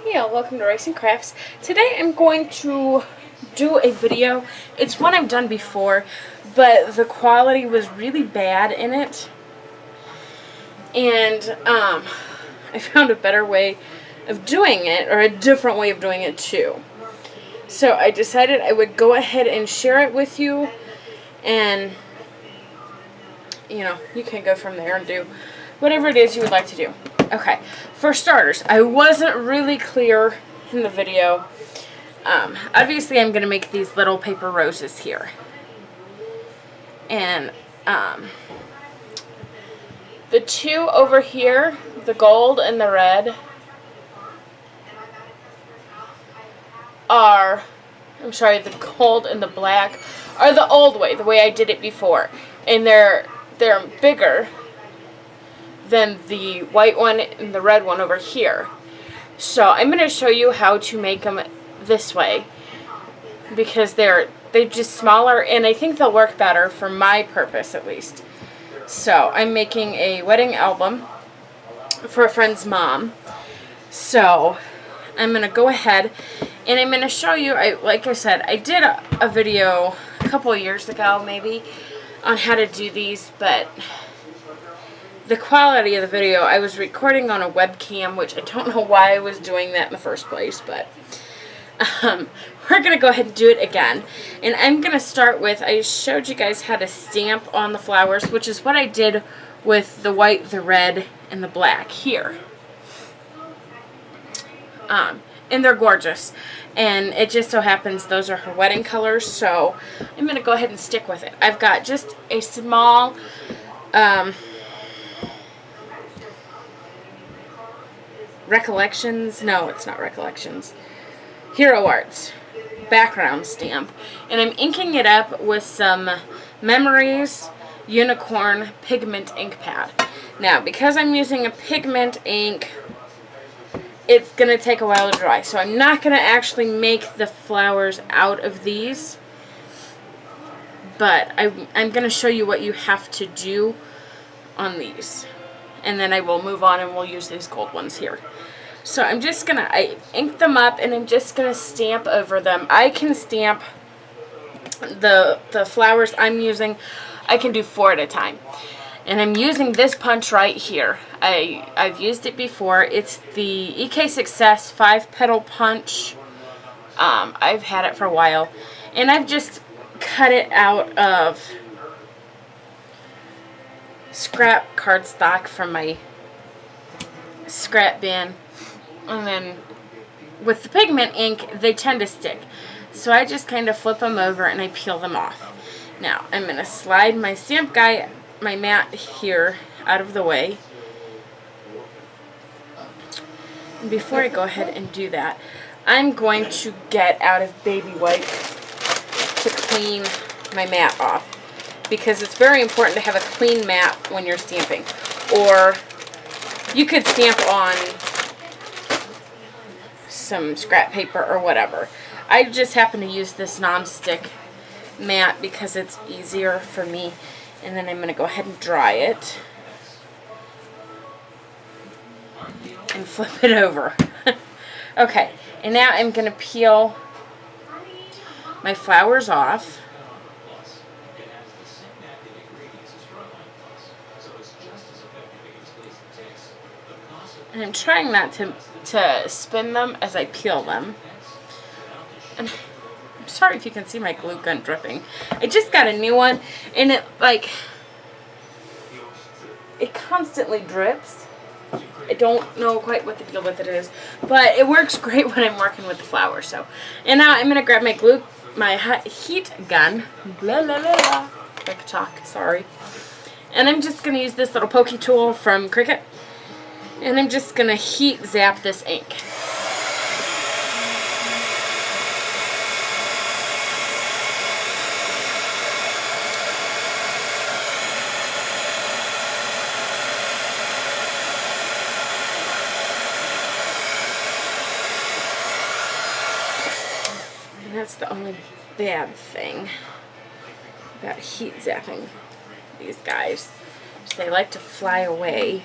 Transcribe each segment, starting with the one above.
Yeah, welcome to Rice and Crafts. Today I'm going to do a video. It's one I've done before, but the quality was really bad in it. And I found a better way of doing it, or a different way of doing it too. So I decided I would go ahead and share it with you, and you can go from there and do whatever it is you would like to do. Okay, for starters, I wasn't really clear in the video. Obviously, I'm going to make these little paper roses here. And the two over here, the gold and the red, the gold and the black are the old way, the way I did it before. And they're bigger than the white one and the red one over here. So I'm going to show you how to make them this way, because they're just smaller, and I think they'll work better for my purpose at least. So I'm making a wedding album for a friend's mom. So I'm going to go ahead and I'm going to show you, like I said, I did a video a couple of years ago maybe on how to do these, but the quality of the video, I was recording on a webcam, which I don't know why I was doing that in the first place, but we're going to go ahead and do it again. And I'm going to start with, I showed you guys how to stamp on the flowers, which is what I did with the white, the red, and the black here. And they're gorgeous. And it just so happens those are her wedding colors, so I'm going to go ahead and stick with it. I've got just a small Recollections, no, it's not Recollections, Hero Arts background stamp, and I'm inking it up with some Memories Unicorn pigment ink pad. Now, because I'm using a pigment ink, it's going to take a while to dry, so I'm not going to actually make the flowers out of these, but I'm going to show you what you have to do on these. And then I will move on and we'll use these gold ones here. So I'm just going to, I ink them up and I'm just going to stamp over them. I can stamp the flowers I'm using, I can do 4 at a time. And I'm using this punch right here. I've used it before. It's the EK Success 5-petal punch. I've had it for a while. And I've just cut it out of scrap cardstock from my scrap bin, and then with the pigment ink they tend to stick, so I just kind of flip them over and I peel them off. Now I'm going to slide my stamp guy, my mat here, out of the way. And before I go ahead and do that, I'm going to get out of baby wipe to clean my mat off, because it's very important to have a clean mat when you're stamping. Or you could stamp on some scrap paper or whatever. I just happen to use this non-stick mat because it's easier for me. And then I'm going to go ahead and dry it and flip it over. Okay, and now I'm going to peel my flowers off. And I'm trying not to spin them as I peel them. And I'm sorry if you can see my glue gun dripping. I just got a new one, and it constantly drips. I don't know quite what the deal with it is, but it works great when I'm working with the flowers. So, and now I'm gonna grab my heat gun. Blah blah blah blah. I could talk. Sorry. And I'm just gonna use this little pokey tool from Cricut. And I'm just going to heat zap this ink. And that's the only bad thing about heat zapping these guys. So they like to fly away.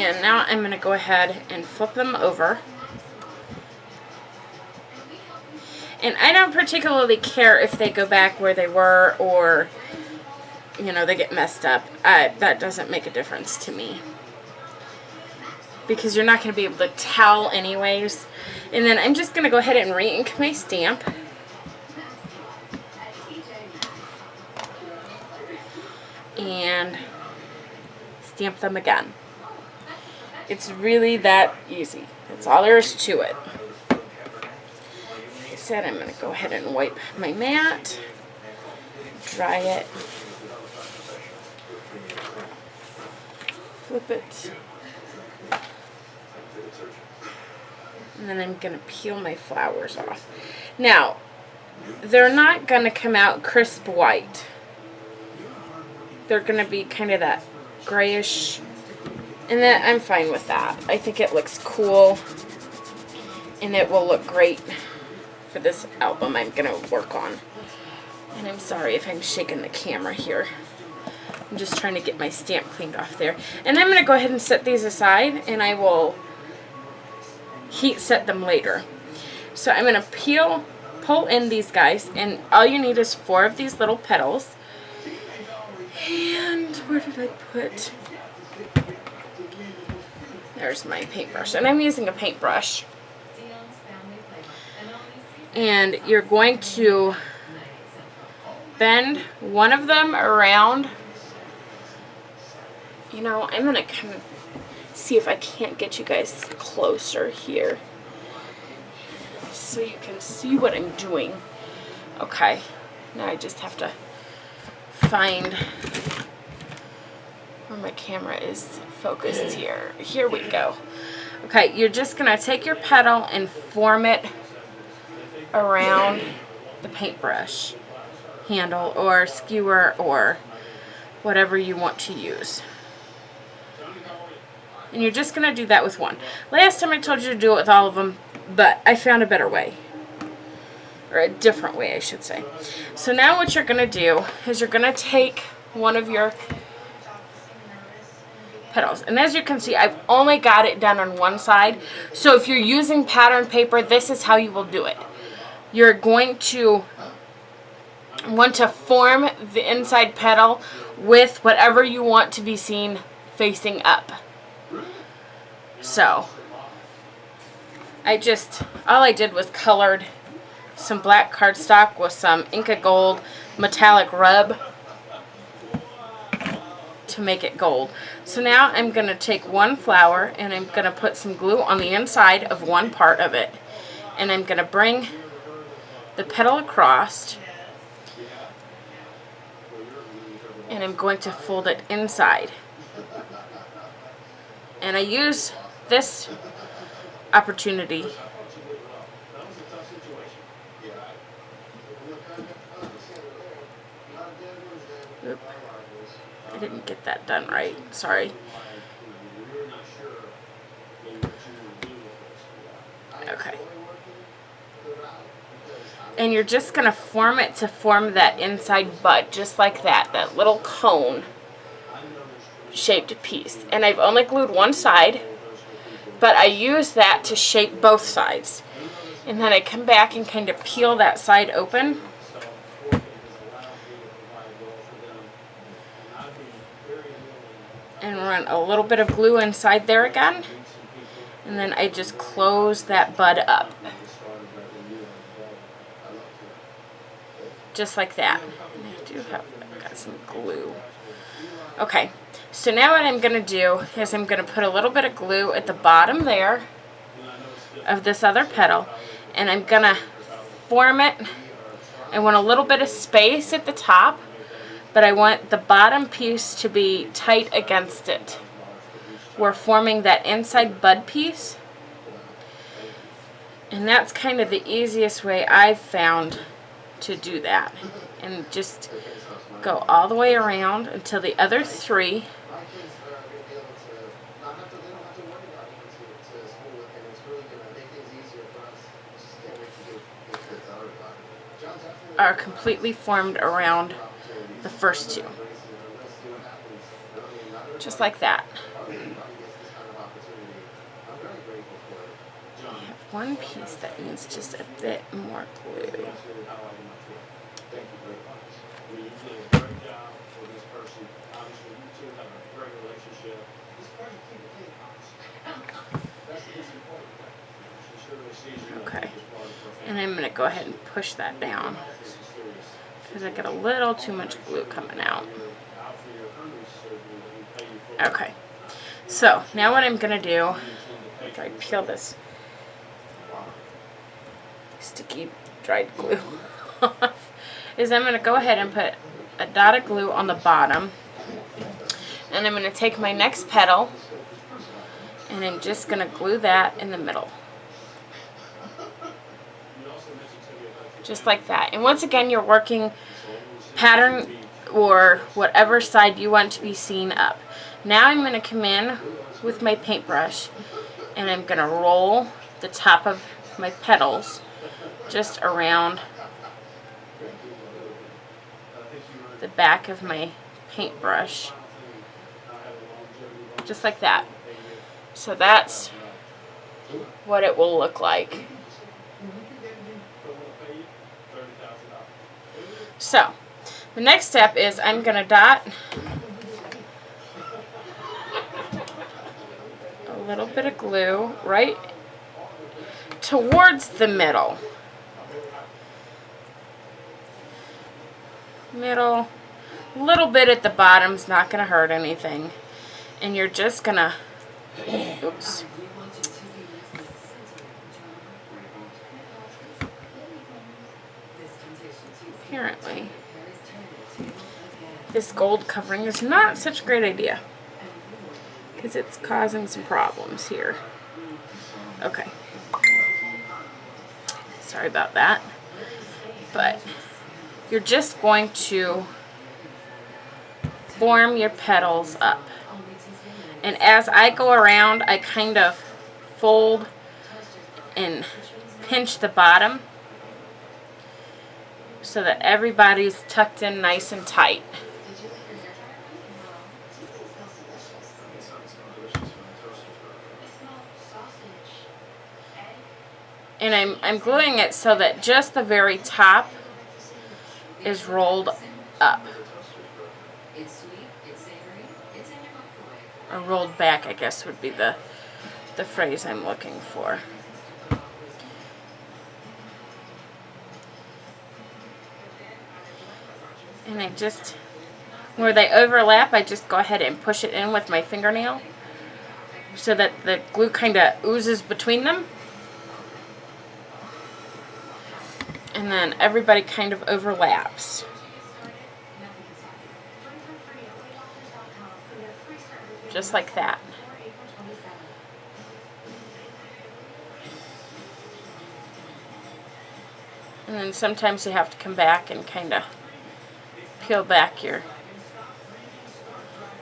And now I'm going to go ahead and flip them over. And I don't particularly care if they go back where they were or, you know, they get messed up. That doesn't make a difference to me, because you're not going to be able to tell anyways. And then I'm just going to go ahead and re-ink my stamp. And stamp them again. It's really that easy. That's all there is to it. Like I said, I'm going to go ahead and wipe my mat, dry it, flip it, and then I'm going to peel my flowers off. Now, they're not going to come out crisp white. They're going to be kind of that grayish, and then I'm fine with that. I think it looks cool, and it will look great for this album I'm going to work on. And I'm sorry if I'm shaking the camera here. I'm just trying to get my stamp cleaned off there. And I'm going to go ahead and set these aside, and I will heat set them later. So I'm going to pull in these guys, and all you need is 4 of these little petals. And where did I put? There's my paintbrush, and I'm using a paintbrush. And you're going to bend one of them around. You know, I'm going to kind of see if I can't get you guys closer here so you can see what I'm doing. Okay, now I just have to find where my camera is focused here. Here we go. Okay, you're just going to take your petal and form it around the paintbrush handle or skewer or whatever you want to use. And you're just going to do that with one. Last time I told you to do it with all of them, but I found a better way. Or a different way, I should say. So now what you're going to do is you're going to take one of your petals. And as you can see, I've only got it done on one side. So if you're using pattern paper, this is how you will do it. You're going to want to form the inside petal with whatever you want to be seen facing up. So all I did was colored some black cardstock with some Inca Gold metallic rub to make it gold. So now I'm going to take one flower and I'm going to put some glue on the inside of one part of it. And I'm going to bring the petal across and I'm going to fold it inside. And I use this opportunity Oop. I didn't get that done right. Sorry. Okay. And you're just going to form it to form that inside bud, just like that. That little cone shaped piece. And I've only glued one side, but I use that to shape both sides. And then I come back and kind of peel that side open. And run a little bit of glue inside there again. And then I just close that bud up. Just like that. I've got some glue. Okay, so now what I'm going to do is I'm going to put a little bit of glue at the bottom there of this other petal. And I'm going to form it. I want a little bit of space at the top, but I want the bottom piece to be tight against it. We're forming that inside bud piece. And that's kind of the easiest way I've found to do that. And just go all the way around until the other three are completely formed around the first two. Just like that. I have one piece that needs just a bit more glue. Okay, and I'm going to go ahead and push that down because I got a little too much glue coming out. Okay, so now what I'm going to do, after I peel this sticky dried glue off, is I'm going to go ahead and put a dot of glue on the bottom, and I'm going to take my next petal and I'm just going to glue that in the middle. Just like that. And once again, you're working pattern or whatever side you want to be seen up. Now I'm going to come in with my paintbrush and I'm going to roll the top of my petals just around the back of my paintbrush. Just like that. So that's what it will look like. So, the next step is I'm going to dot a little bit of glue right towards the middle. A little bit at the bottom's not going to hurt anything. And you're just going to, oops. Apparently, this gold covering is not such a great idea because it's causing some problems here. Okay. Sorry about that. But you're just going to form your petals up. And as I go around, I kind of fold and pinch the bottom so that everybody's tucked in nice and tight. And I'm gluing it so that just the very top is rolled up. Or rolled back, I guess would be the phrase I'm looking for. And I just, where they overlap, I just go ahead and push it in with my fingernail so that the glue kind of oozes between them. And then everybody kind of overlaps. Just like that. And then sometimes you have to come back and kind of peel back your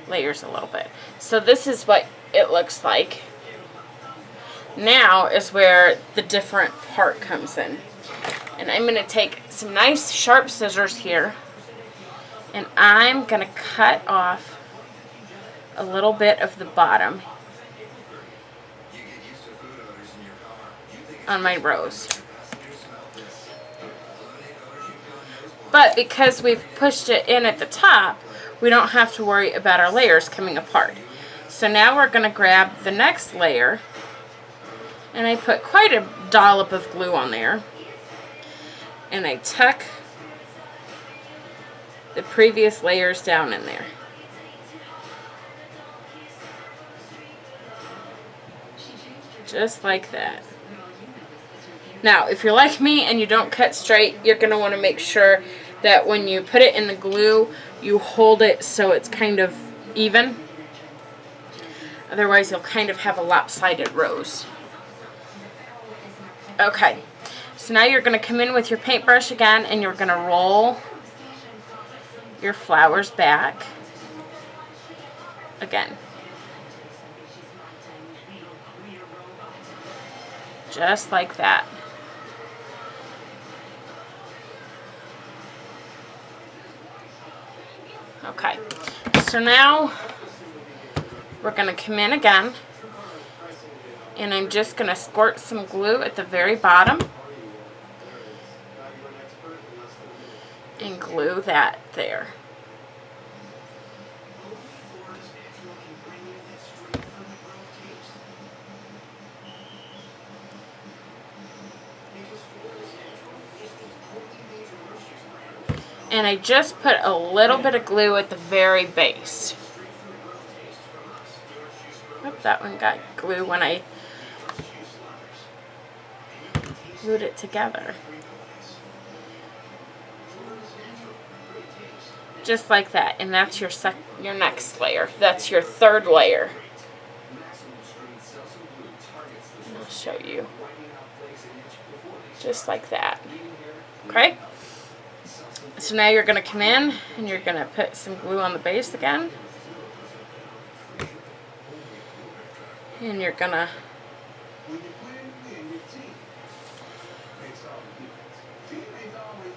layers a little bit. So this is what it looks like. Now is where the different part comes in. And I'm going to take some nice sharp scissors here and I'm going to cut off a little bit of the bottom on my rose. But because we've pushed it in at the top, we don't have to worry about our layers coming apart. So now we're going to grab the next layer, and I put quite a dollop of glue on there, and I tuck the previous layers down in there. Just like that. Now, if you're like me and you don't cut straight, you're going to want to make sure that when you put it in the glue, you hold it so it's kind of even. Otherwise, you'll kind of have a lopsided rose. Okay, so now you're going to come in with your paintbrush again and you're going to roll your flowers back again. Just like that. Okay, so now we're going to come in again And I'm just going to squirt some glue at the very bottom and glue that there. And I just put a little bit of glue at the very base. Oop, that one got glue when I glued it together. Just like that. And that's your next layer. That's your third layer. And I'll show you. Just like that. Okay? So now you're going to come in and you're going to put some glue on the base again. And you're going to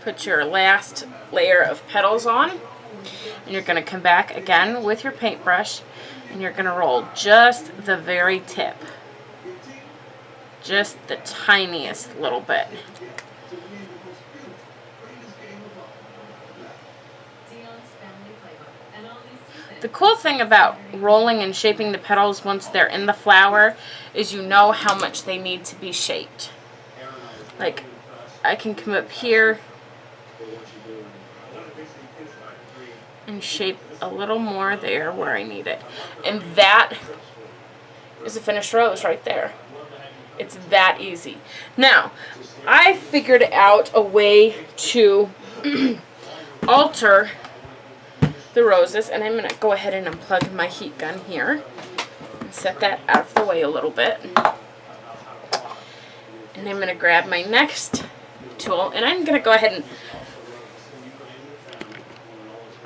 put your last layer of petals on. And you're going to come back again with your paintbrush and you're going to roll just the very tip. Just the tiniest little bit. The cool thing about rolling and shaping the petals once they're in the flower is you know how much they need to be shaped. Like, I can come up here and shape a little more there where I need it. And that is a finished rose right there. It's that easy. Now, I figured out a way to alter the roses, and I'm going to go ahead and unplug my heat gun here and set that out of the way a little bit. And I'm going to grab my next tool, and I'm going to go ahead and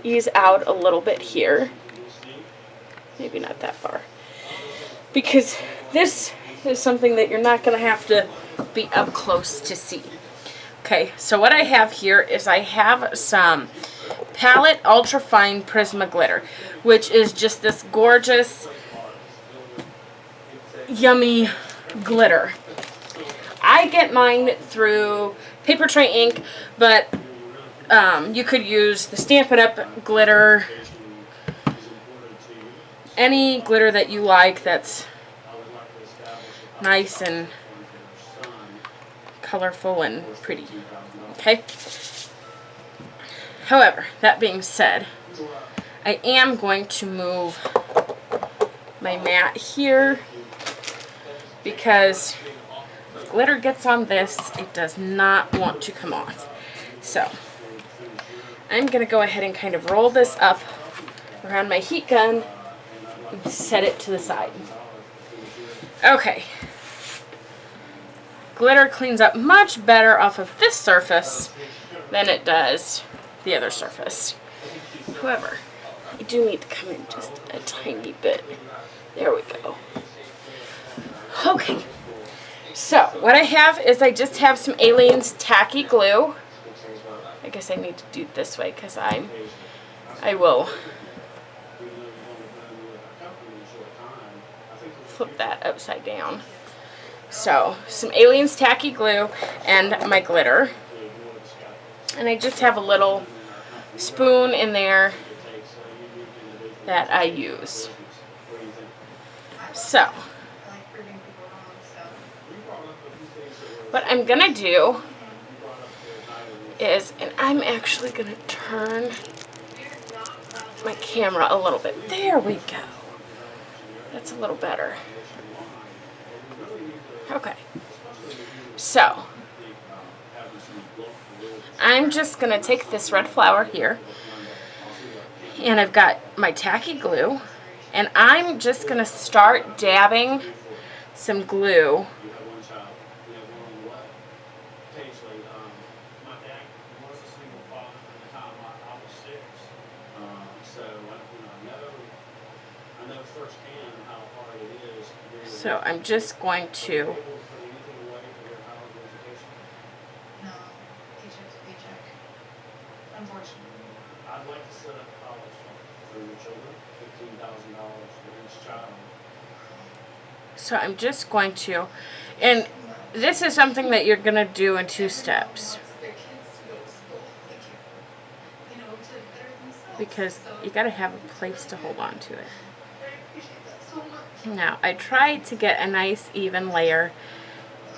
ease out a little bit here. Maybe not that far. Because this is something that you're not going to have to be up close to see. Okay, so what I have here is I have some Palette Ultra Fine Prisma Glitter, which is just this gorgeous, yummy glitter. I get mine through Paper Tray Ink, but you could use the Stampin' Up! Glitter, any glitter that you like that's nice and colorful and pretty. Okay? However, that being said, I am going to move my mat here because if glitter gets on this, it does not want to come off. So, I'm going to go ahead and kind of roll this up around my heat gun and set it to the side. Okay. Glitter cleans up much better off of this surface than it does the other surface. However, I do need to come in just a tiny bit. There we go. Okay. So, what I have is I just have some Aleene's Tacky Glue. I guess I need to do it this way because I will flip that upside down. So, some Aleene's Tacky Glue and my glitter. And I just have a little spoon in there that I use. So, what I'm going to do is, and I'm actually going to turn my camera a little bit. There we go. That's a little better. Okay. So, I'm just going to take this red flower here, and I've got my tacky glue, and I'm just going to start dabbing some glue So I'm just going to No, paycheck to paycheck. Unfortunately. I'd like to set up college fund for your children, $15,000 for each child. So I'm just going to, and this is something that you're going to do in 2 steps. Because you got to have a place to hold on to it. Now, I tried to get a nice even layer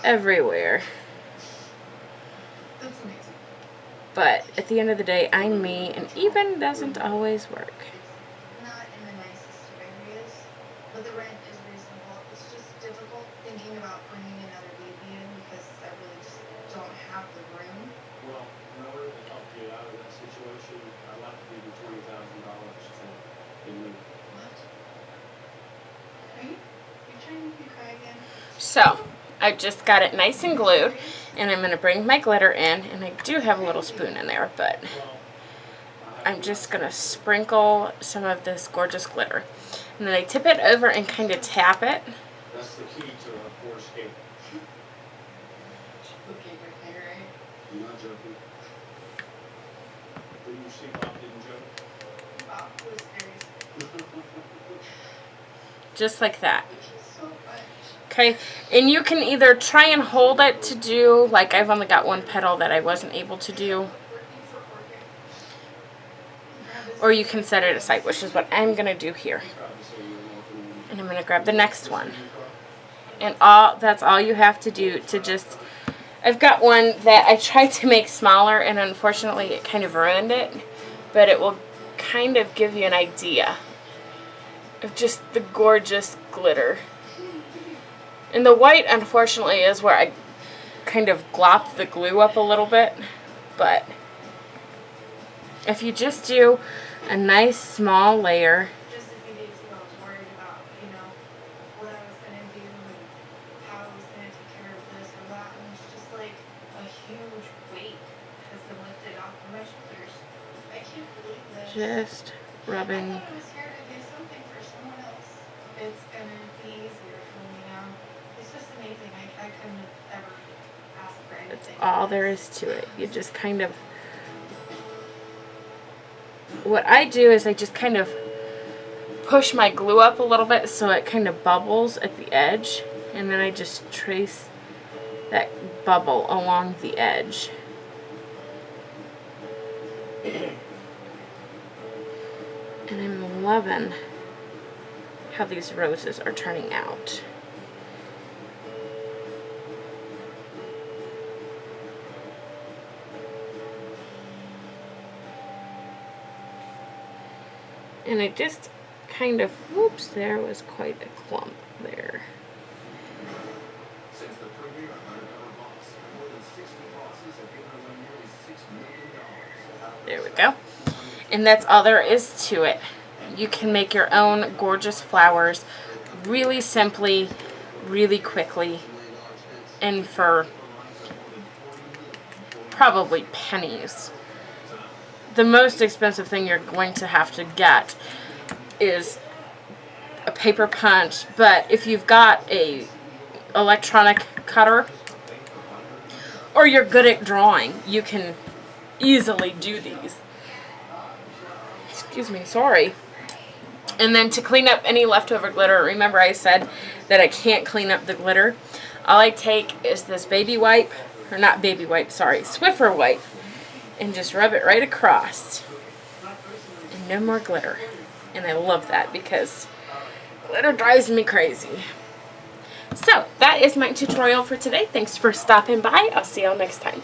everywhere. But at the end of the day, I'm me, and even doesn't always work. Not in the nicest of areas, but the rent is reasonable. It's just difficult thinking about bringing another baby in because I really just don't have the room. Well, in order to help you out of that situation, I'd like to give you $20,000 to move. What? Are you trying to make me cry again? So, I just got it nice and glued, and I'm going to bring my glitter in, and I do have a little spoon in there, but I'm just going to sprinkle some of this gorgeous glitter. And then I tip it over and kind of tap it. That's the key to a poor skate. Okay, right there, right? I'm not joking. Didn't you see Bob didn't joke? Bob was very Just like that. so much. Okay, and you can either try and hold it to do, like I've only got one petal that I wasn't able to do, or you can set it aside, which is what I'm going to do here. And I'm going to grab the next one. And that's all you have to do to just, I've got one that I tried to make smaller, and unfortunately it kind of ruined it, but it will kind of give you an idea of just the gorgeous glitter. And the white, unfortunately, is where I kind of glopped the glue up a little bit. But if you just do a nice small layer. Just a few days ago, I was worried about, what I was going to do and how I was going to take care of this or that. And it's just like a huge weight has been lifted off of my shoulders. I can't believe this. Just rubbing. I thought I was here to do something for someone else. It's going to be easier for me now. It's just amazing. I couldn't have ever asked for anything. That's all there is to it. You just kind of, what I do is I just kind of push my glue up a little bit so it kind of bubbles at the edge, and then I just trace that bubble along the edge. And I'm loving how these roses are turning out. And I just kind of, whoops, there was quite a clump there. Since the premiere of Undercover Boss, more than 60 bosses have given away nearly $6 million. There we go. And that's all there is to it. You can make your own gorgeous flowers really simply, really quickly, and for probably pennies. The most expensive thing you're going to have to get is a paper punch, but if you've got a electronic cutter or you're good at drawing, you can easily do these. Excuse me, sorry. And then to clean up any leftover glitter, remember I said that I can't clean up the glitter. All I take is this baby wipe, or not baby wipe, sorry, Swiffer wipe, and just rub it right across. And no more glitter. And I love that because glitter drives me crazy. So, that is my tutorial for today. Thanks for stopping by. I'll see y'all next time.